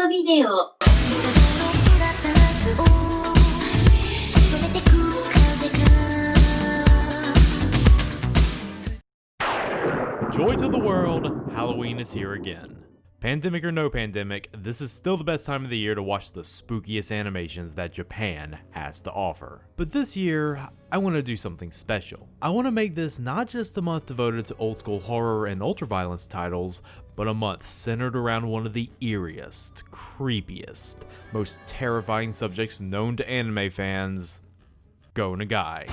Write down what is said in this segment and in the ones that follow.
トビデオ Joy to the world, Halloween is here again. Pandemic or no pandemic, this is still the best time of the year to watch the spookiest animations that Japan has to offer. But this year, I want to do something special. I want to make this not just a month devoted to old school horror and ultraviolence titles, but a month centered around one of the eeriest, creepiest, most terrifying subjects known to anime fans, Go Nagai.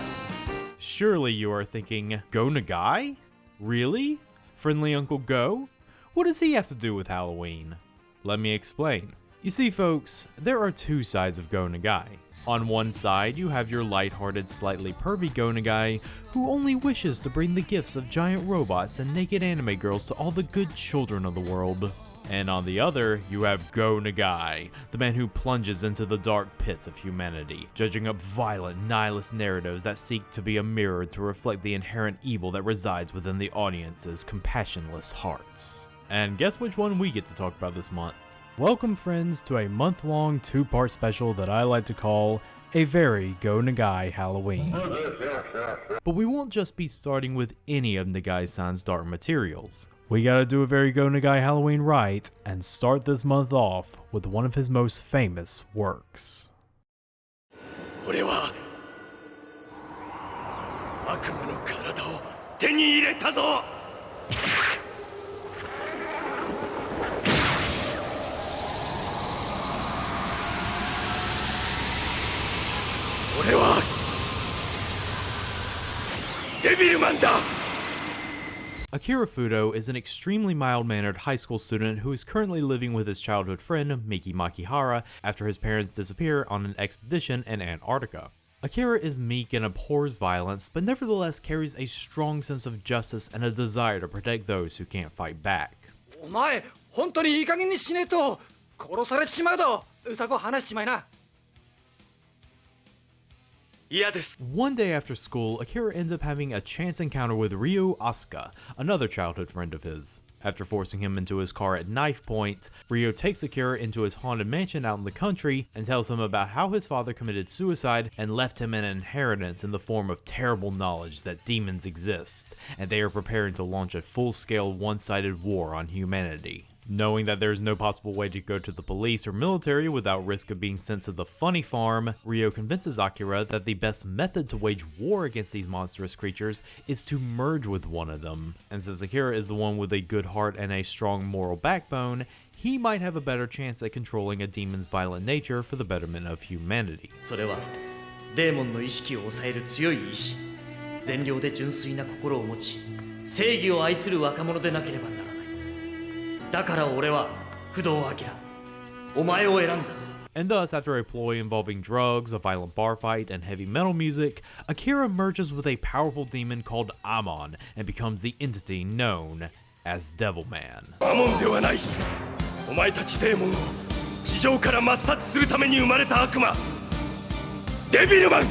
Surely you are thinking, Go Nagai? Really? Friendly Uncle Go? What does he have to do with Halloween? Let me explain. You see folks, there are two sides of Go Nagai. On one side, you have your lighthearted, slightly pervy Go Nagai, who only wishes to bring the gifts of giant robots and naked anime girls to all the good children of the world. And on the other, you have Go Nagai, the man who plunges into the dark pits of humanity, judging up violent, nihilist narratives that seek to be a mirror to reflect the inherent evil that resides within the audience's compassionless hearts. And guess which one we get to talk about this month? Welcome friends to a month-long two-part special that I like to call a very Go Nagai Halloween. But we won't just be starting with any of Nagai-san's dark materials. We gotta do a very Go Nagai Halloween right and start this month off with one of his most famous works. 俺は悪魔の体を手に入れたぞ。俺はデビルマンだ。 Akira Fudo is an extremely mild-mannered high school student who is currently living with his childhood friend, Miki Makihara, after his parents disappear on an expedition in Antarctica. Akira is meek and abhors violence, but nevertheless carries a strong sense of justice and a desire to protect those who can't fight back. お前本当にいい加減にしねえと殺されちまうぞ。うさこ話しちまいな。 One day after school, Akira ends up having a chance encounter with Ryo Asuka, another childhood friend of his. After forcing him into his car at knife point, Ryo takes Akira into his haunted mansion out in the country and tells him about how his father committed suicide and left him an inheritance in the form of terrible knowledge that demons exist, and they are preparing to launch a full-scale one-sided war on humanity. Knowing that there is no possible way to go to the police or military without risk of being sent to the funny farm, Ryo convinces Akira that the best method to wage war against these monstrous creatures is to merge with one of them. And since Akira is the one with a good heart and a strong moral backbone, he might have a better chance at controlling a demon's violent nature for the betterment of humanity. それはデーモンの意識を抑える強い意志、善良で純粋な心を持ち、正義を愛する若者でなければならない。だから俺は不動明、お前を選んだ。 And thus, after a ploy involving drugs, a violent bar fight, and heavy metal music, Akira merges with a powerful demon called Amon and becomes the entity known as Devilman. アモンではない。お前たちデーモンを地上から抹殺するために生まれた悪魔、デビルマン。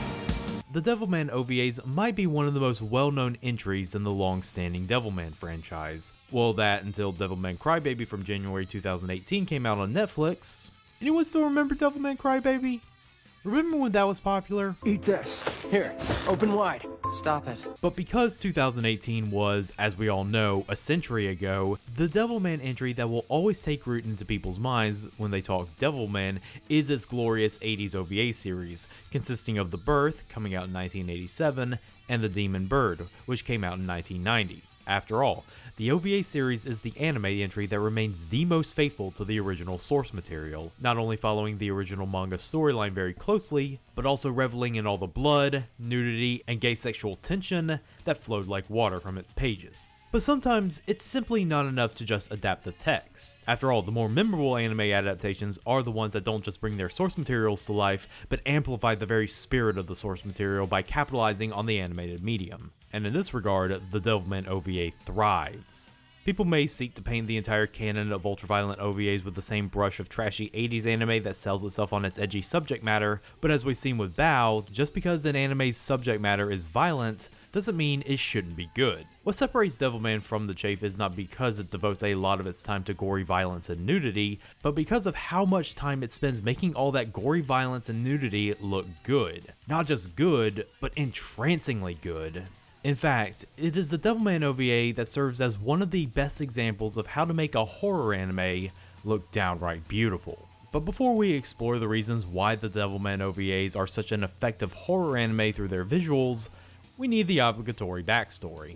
The Devilman OVAs might be one of the most well-known entries in the long-standing Devilman franchise. Well, that until Devilman Crybaby from January 2018 came out on Netflix. Anyone still remember Devilman Crybaby? Remember when that was popular? Eat this. Here, open wide. Stop it. But because 2018 was, as we all know, a century ago, the Devilman entry that will always take root into people's minds when they talk Devilman is its glorious 80s OVA series, consisting of The Birth, coming out in 1987, and The Demon Bird, which came out in 1990. After all, the OVA series is the anime entry that remains the most faithful to the original source material, not only following the original manga storyline very closely, but also reveling in all the blood, nudity, and gay sexual tension that flowed like water from its pages. But sometimes, it's simply not enough to just adapt the text. After all, the more memorable anime adaptations are the ones that don't just bring their source materials to life, but amplify the very spirit of the source material by capitalizing on the animated medium. And in this regard, the Devilman OVA thrives. People may seek to paint the entire canon of ultraviolent OVAs with the same brush of trashy 80s anime that sells itself on its edgy subject matter, but as we've seen with Bao, just because an anime's subject matter is violent doesn't mean it shouldn't be good. What separates Devilman from the Chafe is not because it devotes a lot of its time to gory violence and nudity, but because of how much time it spends making all that gory violence and nudity look good. Not just good, but entrancingly good. In fact, it is the Devilman OVA that serves as one of the best examples of how to make a horror anime look downright beautiful. But before we explore the reasons why the Devilman OVAs are such an effective horror anime through their visuals, we need the obligatory backstory.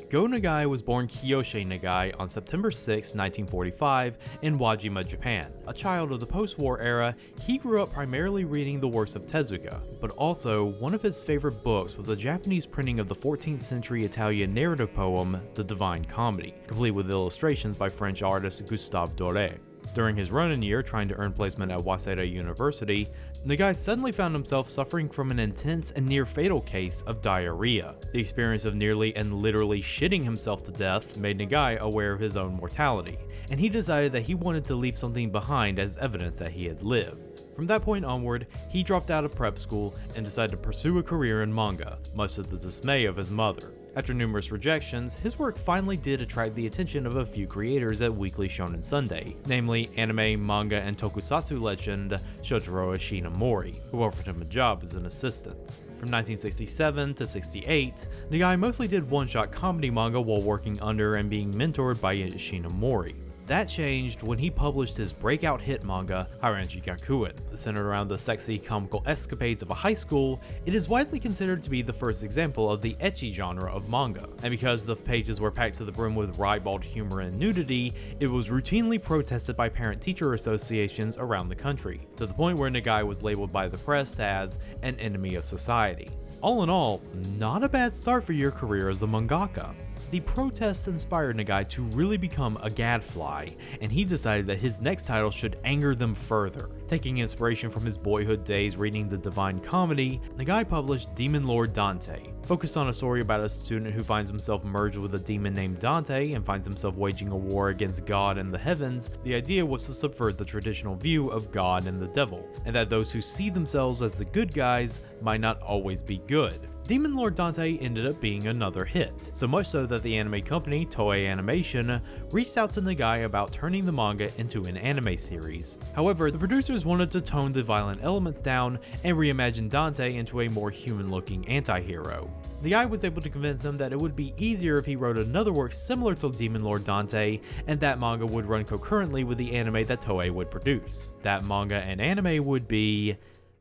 Go Nagai was born Kiyoshi Nagai on September 6, 1945 in Wajima, Japan. A child of the post-war era, he grew up primarily reading the works of Tezuka, but also one of his favorite books was a Japanese printing of the 14th century Italian narrative poem, The Divine Comedy, complete with illustrations by French artist Gustave Doré. During his Ronin year trying to earn placement at Waseda University, Nagai suddenly found himself suffering from an intense and near-fatal case of diarrhea. The experience of nearly and literally shitting himself to death made Nagai aware of his own mortality, and he decided that he wanted to leave something behind as evidence that he had lived. From that point onward, he dropped out of prep school and decided to pursue a career in manga, much to the dismay of his mother. After numerous rejections, his work finally did attract the attention of a few creators at Weekly Shonen Sunday, namely anime, manga, and tokusatsu legend Shotaro Ishinomori, who offered him a job as an assistant. From 1967 to 68, Nagai mostly did one-shot comedy manga while working under and being mentored by Ishinomori. That changed when he published his breakout hit manga, Haranji Gakuen. Centered around the sexy, comical escapades of a high school, it is widely considered to be the first example of the ecchi genre of manga, and because the pages were packed to the brim with ribald humor and nudity, it was routinely protested by parent-teacher associations around the country, to the point where Nagai was labeled by the press as an enemy of society. All in all, not a bad start for your career as a mangaka. The protests inspired Nagai to really become a gadfly, and he decided that his next title should anger them further. Taking inspiration from his boyhood days reading the Divine Comedy, Nagai published Demon Lord Dante, focused on a story about a student who finds himself merged with a demon named Dante and finds himself waging a war against God and the heavens. The idea was to subvert the traditional view of God and the devil, and that those who see themselves as the good guys might not always be good. Demon Lord Dante ended up being another hit, so much so that the anime company Toei Animation reached out to Nagai about turning the manga into an anime series. However, the producers wanted to tone the violent elements down and reimagine Dante into a more human-looking anti-hero. Nagai was able to convince them that it would be easier if he wrote another work similar to Demon Lord Dante, and that manga would run concurrently with the anime that Toei would produce. That manga and anime would be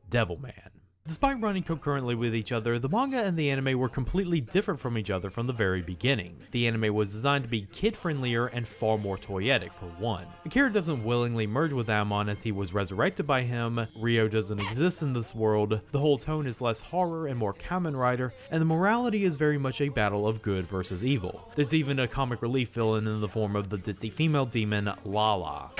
Devilman. Despite running concurrently with each other, the manga and the anime were completely different from each other from the very beginning. The anime was designed to be kid-friendlier and far more toyetic for one. Akira doesn't willingly merge with Amon as he was resurrected by him, Ryo doesn't exist in this world, the whole tone is less horror and more Kamen Rider, and the morality is very much a battle of good versus evil. There's even a comic relief villain in the form of the ditzy female demon, Lala.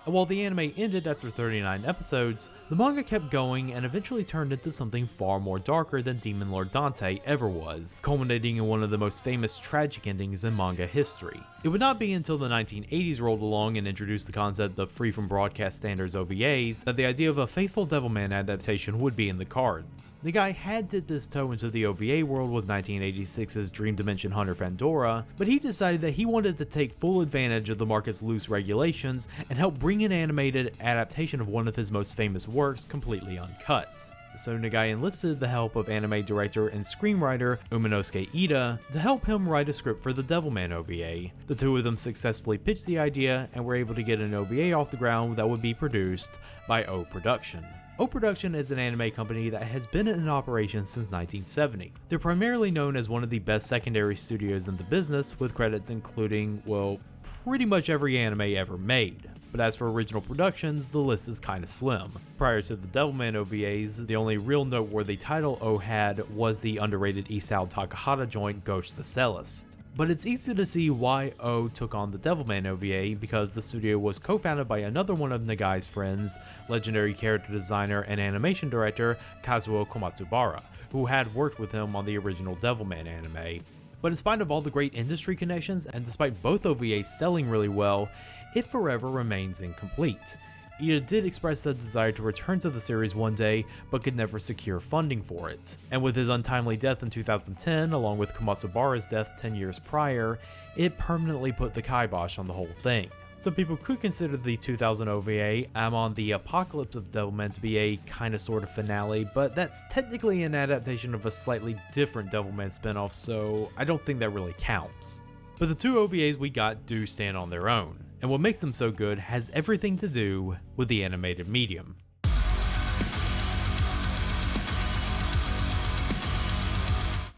And while the anime ended after 39 episodes, the manga kept going and eventually turned into something far more darker than Demon Lord Dante ever was, culminating in one of the most famous tragic endings in manga history. It would not be until the 1980s rolled along and introduced the concept of free from broadcast standards OVAs that the idea of a faithful Devilman adaptation would be in the cards. Nagai had dipped his toe into the OVA world with 1986's Dream Dimension Hunter Fandora, but he decided that he wanted to take full advantage of the market's loose regulations and help bring an animated adaptation of one of his most famous works completely uncut. So Nagai enlisted the help of anime director and screenwriter Uminosuke Ida to help him write a script for the Devilman OVA. The two of them successfully pitched the idea and were able to get an OVA off the ground that would be produced by O Production. O Production is an anime company that has been in operation since 1970. They're primarily known as one of the best secondary studios in the business, with credits including, well, pretty much every anime ever made. But as for original productions, the list is kinda slim. Prior to the Devilman OVAs, the only real noteworthy title O had was the underrated Isao Takahata joint Ghost the Celeste. But it's easy to see why O took on the Devilman OVA because the studio was co-founded by another one of Nagai's friends, legendary character designer and animation director Kazuo Komatsubara, who had worked with him on the original Devilman anime. But in spite of all the great industry connections, and despite both OVAs selling really well, it forever remains incomplete. Ida did express the desire to return to the series one day, but could never secure funding for it. And with his untimely death in 2010, along with Komatsubara's death 10 years prior, it permanently put the kibosh on the whole thing. Some people could consider the 2000 OVA, I'm on the Apocalypse of Devilman, to be a kinda sorta finale, but that's technically an adaptation of a slightly different Devilman spinoff, so I don't think that really counts. But the two OVAs we got do stand on their own, and what makes them so good has everything to do with the animated medium.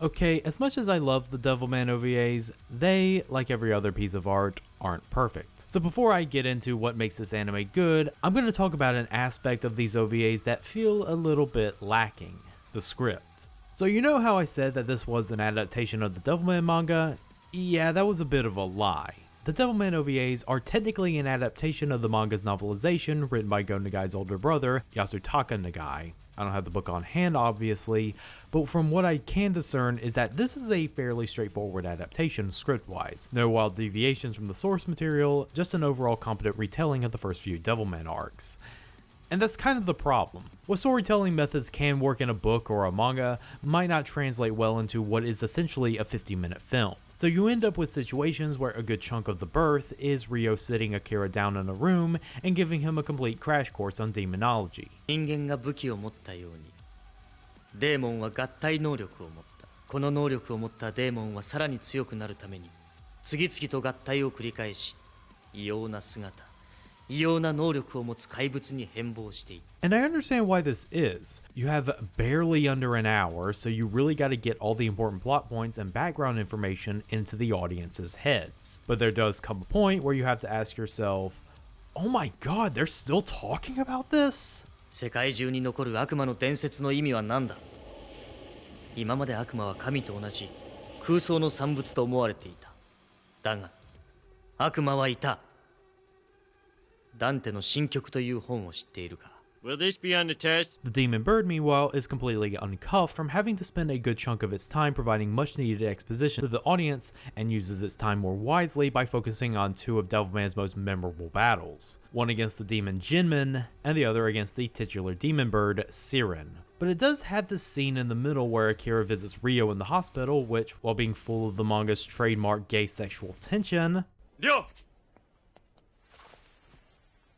Okay, as much as I love the Devilman OVAs, they, like every other piece of art, aren't perfect. So before I get into what makes this anime good, I'm going to talk about an aspect of these OVAs that feel a little bit lacking: the script. So you know how I said that this was an adaptation of the Devilman manga? Yeah, that was a bit of a lie. The Devilman OVAs are technically an adaptation of the manga's novelization written by Go Nagai's older brother, Yasutaka Nagai. I don't have the book on hand, obviously, but from what I can discern is that this is a fairly straightforward adaptation script-wise. No wild deviations from the source material, just an overall competent retelling of the first few Devilman arcs. And that's kind of the problem. What storytelling methods can work in a book or a manga might not translate well into what is essentially a 50-minute film. So you end up with situations where a good chunk of the birth is Ryo sitting Akira down in a room and giving him a complete crash course on demonology. 人間が武器を持ったように、デーモンは合体能力を持った。この能力を持ったデーモンはさらに強くなるために、次々と合体を繰り返し、異様な姿、異様な能力を持つ怪物に変貌している。 And I understand why this is. You have barely under an hour, so you really got to get all the important plot points and background information into the audience's heads. But there does come a point where you have to ask yourself, oh my god, they're still talking about this? 世界中に残る悪魔の伝説の意味は何だ？今まで悪魔は神と同じ空想の産物と思われていた。だが、悪魔はいた。ダンテの新曲という本を知っているか？ Will this be on the test? The demon bird, meanwhile, is completely uncuffed from having to spend a good chunk of its time providing much needed exposition to the audience, and uses its time more wisely by focusing on two of Devilman's most memorable battles. One against the demon Jinmin, and the other against the titular demon bird, Siren. But it does have this scene in the middle where Akira visits Ryo in the hospital, which, while being full of the manga's trademark gay sexual tension... Ryo!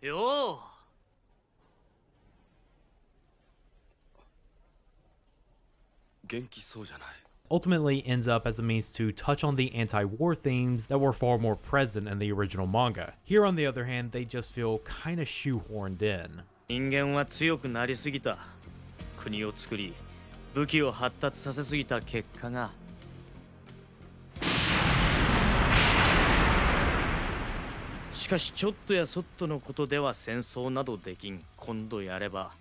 よう ultimately ends up as a means to touch on the anti-war themes that were far more present in the original manga. Here, on the other hand, they just feel kinda shoehorned in. 人間は強くなりすぎた。国を作り、武器を発達させすぎた結果が。しかしちょっとやそっとのことでは戦争などできん。今度やれば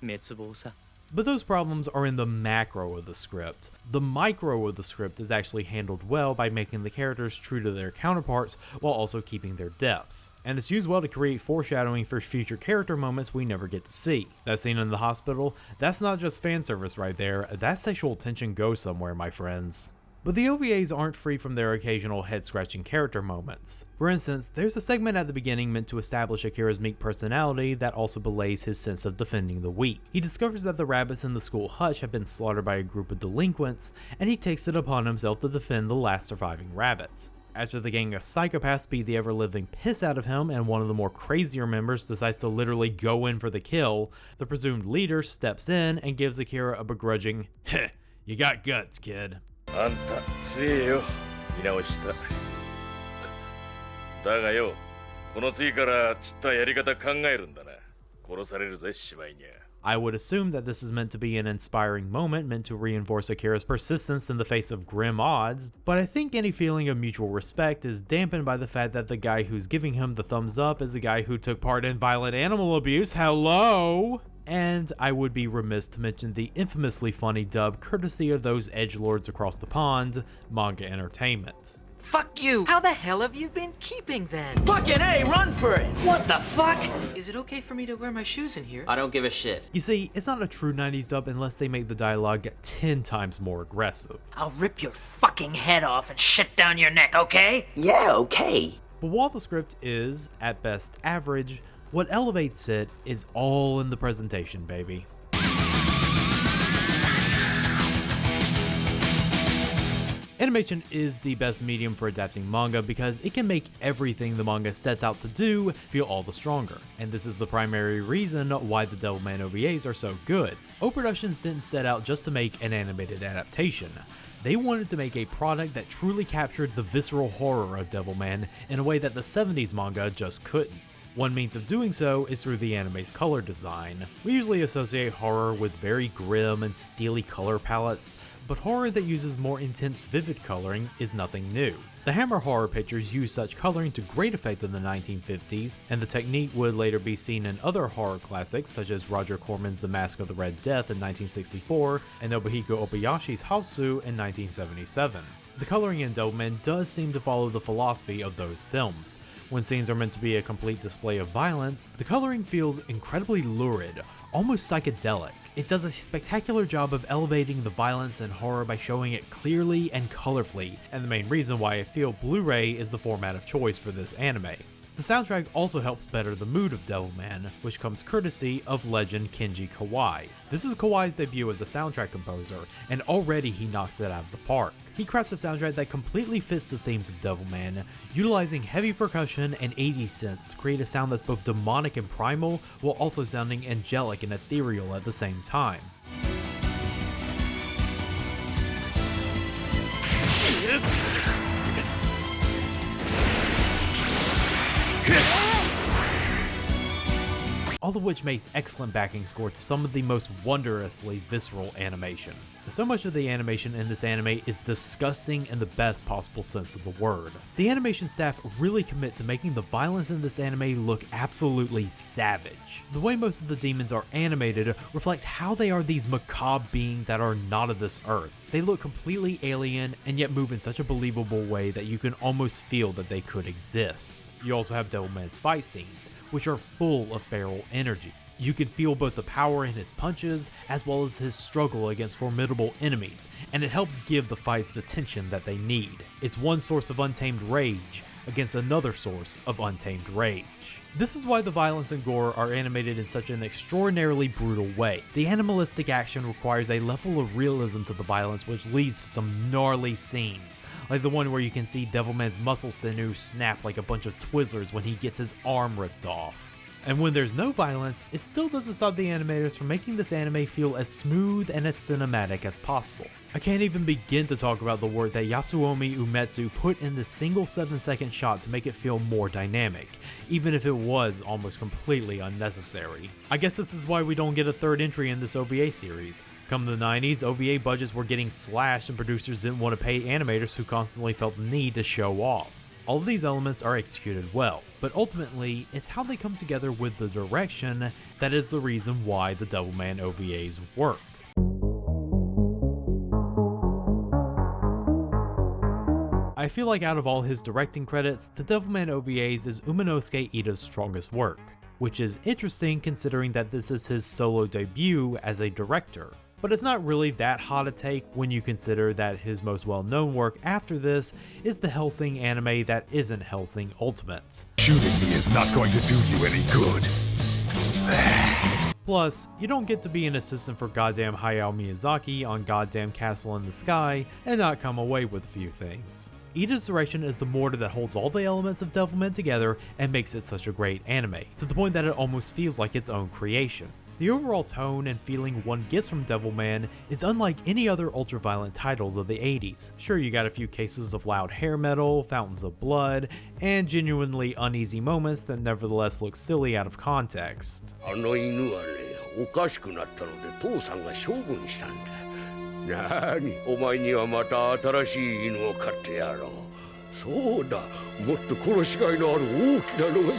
滅亡さ。 But those problems are in the macro of the script. The micro of the script is actually handled well by making the characters true to their counterparts while also keeping their depth. And it's used well to create foreshadowing for future character moments we never get to see. That scene in the hospital, that's not just fan service right there, that sexual tension goes somewhere, my friends. But the OVAs aren't free from their occasional head-scratching character moments. For instance, there's a segment at the beginning meant to establish Akira's meek personality that also belays his sense of defending the weak. He discovers that the rabbits in the school hutch have been slaughtered by a group of delinquents, and he takes it upon himself to defend the last surviving rabbits. After the gang of psychopaths beat the ever-living piss out of him and one of the more crazier members decides to literally go in for the kill, the presumed leader steps in and gives Akira a begrudging, "Heh, you got guts, kid." あんた強えよ。見直した。だがよ、この次からちったやり方考えるんだな。殺されるぜ、芝居にゃ。I would assume that this is meant to be an inspiring moment meant to reinforce Akira's persistence in the face of grim odds, but I think any feeling of mutual respect is dampened by the fact that the guy who's giving him the thumbs up is a guy who took part in violent animal abuse. Hello! And I would be remiss to mention the infamously funny dub courtesy of those edgelords across the pond, Manga Entertainment. Fuck you! How the hell have you been keeping then? Fucking A, run for it! What the fuck? Is it okay for me to wear my shoes in here? I don't give a shit. You see, it's not a true 90s dub unless they make the dialogue 10 times more aggressive. I'll rip your fucking head off and shit down your neck, okay? Yeah, okay. But while the script is, at best, average, what elevates it is all in the presentation, baby. Animation is the best medium for adapting manga because it can make everything the manga sets out to do feel all the stronger, and this is the primary reason why the Devilman OVAs are so good. O Productions didn't set out just to make an animated adaptation. They wanted to make a product that truly captured the visceral horror of Devilman in a way that the 70s manga just couldn't. One means of doing so is through the anime's color design. We usually associate horror with very grim and steely color palettes, but horror that uses more intense, vivid coloring is nothing new. The Hammer horror pictures used such coloring to great effect in the 1950s, and the technique would later be seen in other horror classics such as Roger Corman's The Mask of the Red Death in 1964 and Nobuhiko Obayashi's Hausu in 1977. The coloring in Devilman does seem to follow the philosophy of those films. When scenes are meant to be a complete display of violence, the coloring feels incredibly lurid, almost psychedelic. It does a spectacular job of elevating the violence and horror by showing it clearly and colorfully, and the main reason why I feel Blu-ray is the format of choice for this anime. The soundtrack also helps better the mood of Devilman, which comes courtesy of legend Kenji Kawai. This is Kawai's debut as a soundtrack composer, and already he knocks it out of the park. He crafts a soundtrack that completely fits the themes of Devilman, utilizing heavy percussion and 80s synths to create a sound that's both demonic and primal, while also sounding angelic and ethereal at the same time. All of which makes excellent backing score to some of the most wondrously visceral animation. So much of the animation in this anime is disgusting in the best possible sense of the word. The animation staff really commit to making the violence in this anime look absolutely savage. The way most of the demons are animated reflects how they are these macabre beings that are not of this earth. They look completely alien and yet move in such a believable way that you can almost feel that they could exist. You also have Devilman's fight scenes, which are full of feral energy. You can feel both the power in his punches as well as his struggle against formidable enemies, and it helps give the fights the tension that they need. It's one source of untamed rage against another source of untamed rage. This is why the violence and gore are animated in such an extraordinarily brutal way. The animalistic action requires a level of realism to the violence which leads to some gnarly scenes, like the one where you can see Devilman's muscle sinew snap like a bunch of Twizzlers when he gets his arm ripped off. And when there's no violence, it still doesn't stop the animators from making this anime feel as smooth and as cinematic as possible. I can't even begin to talk about the work that Yasuomi Umetsu put in this single 7-second shot to make it feel more dynamic, even if it was almost completely unnecessary. I guess this is why we don't get a third entry in this OVA series. Come the 90s, OVA budgets were getting slashed and producers didn't want to pay animators who constantly felt the need to show off. All of these elements are executed well, but ultimately, it's how they come together with the direction that is the reason why the Devilman OVAs work. I feel like out of all his directing credits, the Devilman OVAs is Umanosuke Ida's strongest work, which is interesting considering that this is his solo debut as a director. But it's not really that hot a take when you consider that his most well-known work after this is the Hellsing anime that isn't Hellsing Ultimate. Shooting me is not going to do you any good. Plus, you don't get to be an assistant for goddamn Hayao Miyazaki on goddamn Castle in the Sky and not come away with a few things. Ida's direction is the mortar that holds all the elements of Devilman together and makes it such a great anime, to the point that it almost feels like its own creation. The overall tone and feeling one gets from Devilman is unlike any other ultra-violent titles of the 80s. Sure, you got a few cases of loud hair metal, fountains of blood, and genuinely uneasy moments that nevertheless look silly out of context. あの犬はね、おかしくなったので父さんが処分したんだ。なに、お前にはまた新しい犬を飼ってやろう。そうだ、もっと殺しがいのある大きなのがい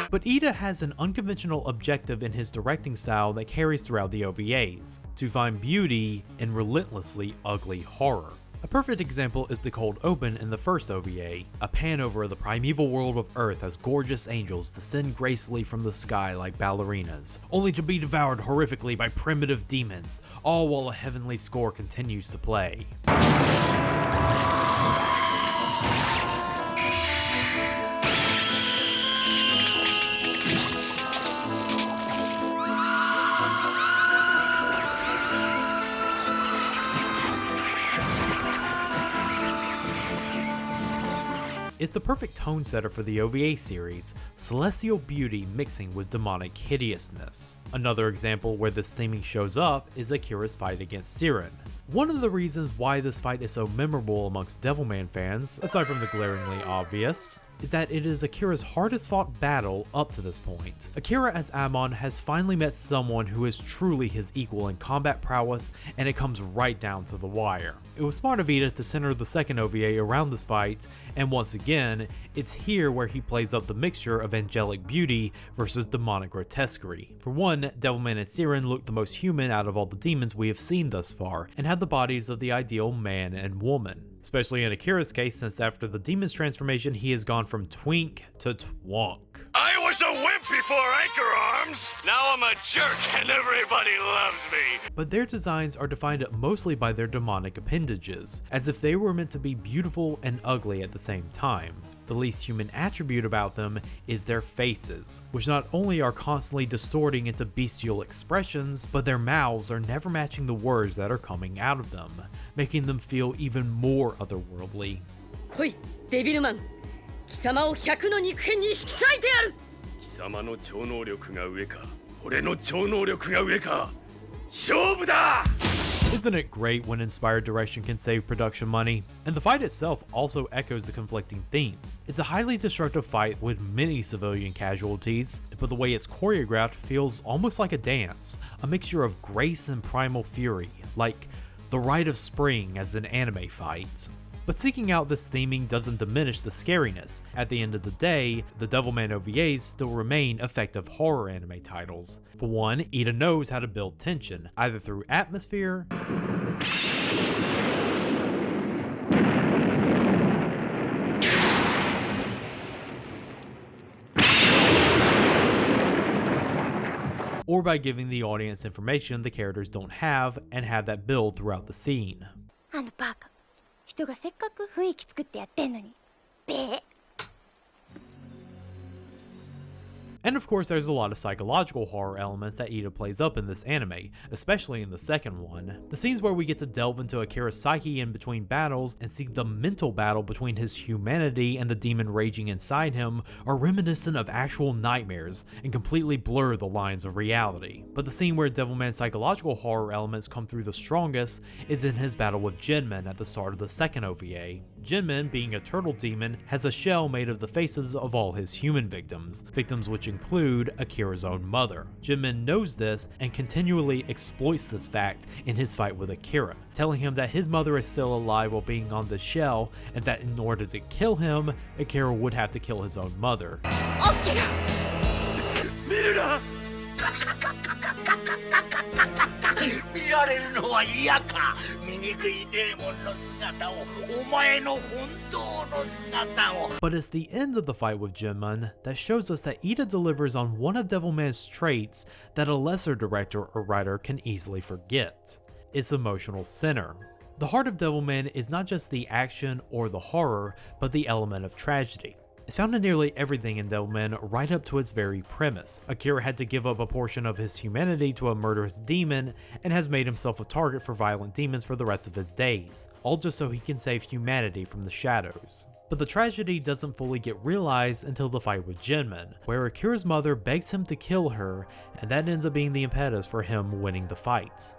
い。But Ida has an unconventional objective in his directing style that carries throughout the OVAs: to find beauty in relentlessly ugly horror. A perfect example is the cold open in the first OVA, a pan-over of the primeval world of Earth as gorgeous angels descend gracefully from the sky like ballerinas, only to be devoured horrifically by primitive demons, all while a heavenly score continues to play. It's the perfect tone setter for the OVA series, celestial beauty mixing with demonic hideousness. Another example where this theming shows up is Akira's fight against Siren. One of the reasons why this fight is so memorable amongst Devilman fans, aside from the glaringly obvious, is that it is Akira's hardest fought battle up to this point. Akira as Amon has finally met someone who is truly his equal in combat prowess, and it comes right down to the wire. It was smart of Ida to center the second OVA around this fight, and once again, it's here where he plays up the mixture of angelic beauty versus demonic grotesquerie. For one, Devilman and Siren look the most human out of all the demons we have seen thus far, and have the bodies of the ideal man and woman. Especially in Akira's case, since after the demon's transformation he has gone from twink to twonk. I was a wimp before Anchor Arms. Now I'm a jerk and everybody loves me. But their designs are defined mostly by their demonic appendages, as if they were meant to be beautiful and ugly at the same time. The least human attribute about them is their faces, which not only are constantly distorting into bestial expressions, but their mouths are never matching the words that are coming out of them, making them feel even more otherworldly. 来い、デビルマン。貴様を100の肉片に引き裂いてやる。貴様の超能力が上か、俺の超能力が上か。勝負だ! Isn't it great when inspired direction can save production money? And the fight itself also echoes the conflicting themes. It's a highly destructive fight with many civilian casualties, but the way it's choreographed feels almost like a dance, a mixture of grace and primal fury, like the Rite of Spring as an anime fight. But seeking out this theming doesn't diminish the scariness. At the end of the day, the Devilman OVAs still remain effective horror anime titles. For one, Ida knows how to build tension, either through atmosphere, or by giving the audience information the characters don't have and have that build throughout the scene. あのバカ、人がせっかく雰囲気作ってやってんのに、べえ。 And of course there's a lot of psychological horror elements that Ida plays up in this anime, especially in the second one. The scenes where we get to delve into Akira's psyche in between battles and see the mental battle between his humanity and the demon raging inside him are reminiscent of actual nightmares and completely blur the lines of reality. But the scene where Devilman's psychological horror elements come through the strongest is in his battle with Jinmin at the start of the second OVA. Jinmin, being a turtle demon, has a shell made of the faces of all his human victims which include Akira's own mother. Jinmin knows this and continually exploits this fact in his fight with Akira, telling him that his mother is still alive while being on the shell, and that in order to kill him, Akira would have to kill his own mother. 見られるのは嫌か。醜いデーモンの姿を、お前の本当の姿を。 But it's the end of the fight with Jinmin that shows us that Ida delivers on one of Devilman's traits that a lesser director or writer can easily forget: its emotional center. The heart of Devilman is not just the action or the horror, but the element of tragedy. It's found in nearly everything in Devilman right up to its very premise. Akira had to give up a portion of his humanity to a murderous demon and has made himself a target for violent demons for the rest of his days, all just so he can save humanity from the shadows. But the tragedy doesn't fully get realized until the fight with Jinmin, where Akira's mother begs him to kill her, and that ends up being the impetus for him winning the fight.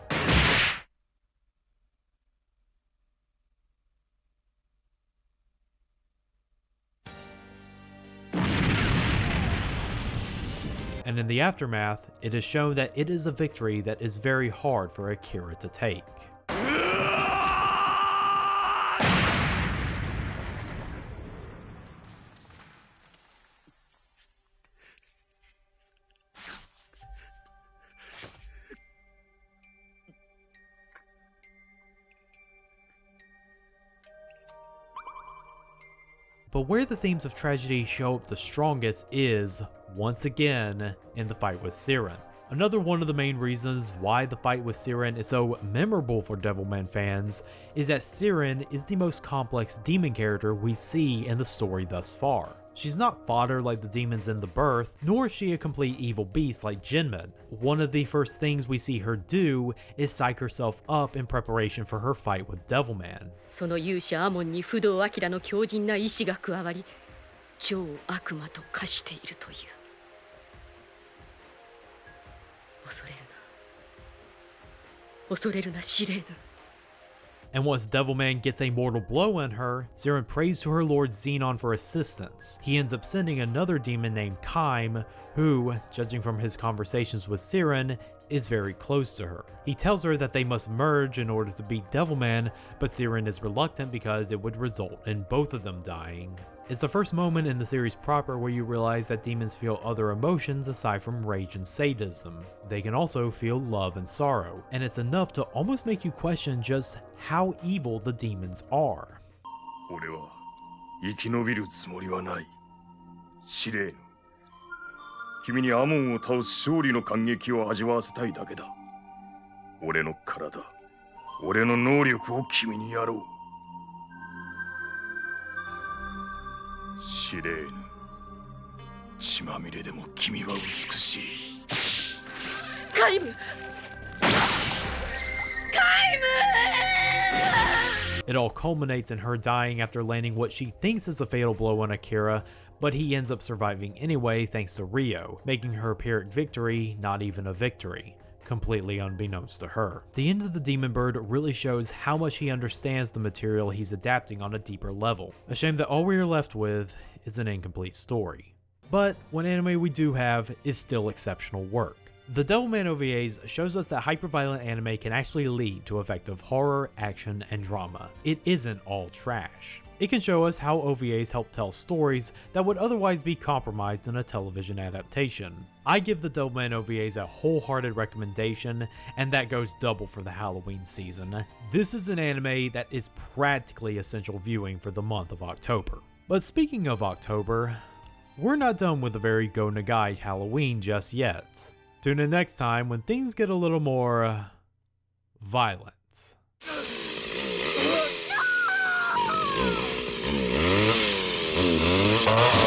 And in the aftermath, it is shown that it is a victory that is very hard for Akira to take. But where the themes of tragedy show up the strongest is, once again, in the fight with Siren. Another one of the main reasons why the fight with Siren is so memorable for Devilman fans is that Siren is the most complex demon character we see in the story thus far. She's not fodder like the demons in The Birth, nor is she a complete evil beast like Jinmin. One of the first things we see her do is psych herself up in preparation for her fight with Devilman. その勇者アモンに不動明の強靭な意志が加わり、超悪魔と化しているという。恐れるな。恐れるな、試練。 And once Devilman gets a mortal blow on her, Siren prays to her lord Xenon for assistance. He ends up sending another demon named Kaim, who, judging from his conversations with Siren, is very close to her. He tells her that they must merge in order to beat Devilman, but Siren is reluctant because it would result in both of them dying. It's the first moment in the series proper where you realize that demons feel other emotions aside from rage and sadism. They can also feel love and sorrow, and it's enough to almost make you question just how evil the demons are. 俺は生き延びるつもりはない。シレーヌ。君にアモンを倒す勝利の感激を味わわせたいだけだ。俺の体、俺の能力を君にやろう。シレーヌ。血まみれでも君は美しい。カイム！ It all culminates in her dying after landing what she thinks is a fatal blow on Akira, but he ends up surviving anyway thanks to Ryo, making her Pyrrhic victory not even a victory, completely unbeknownst to her. The end of the Demon Bird really shows how much he understands the material he's adapting on a deeper level. A shame that all we are left with is an incomplete story. But what anime we do have is still exceptional work. The Devilman OVAs shows us that hyperviolent anime can actually lead to effective horror, action, and drama. It isn't all trash. It can show us how OVAs help tell stories that would otherwise be compromised in a television adaptation. I give the Devilman OVAs a wholehearted recommendation, and that goes double for the Halloween season. This is an anime that is practically essential viewing for the month of October. But speaking of October, we're not done with the very Go Nagai Halloween just yet. Tune in next time when things get a little more violent. No!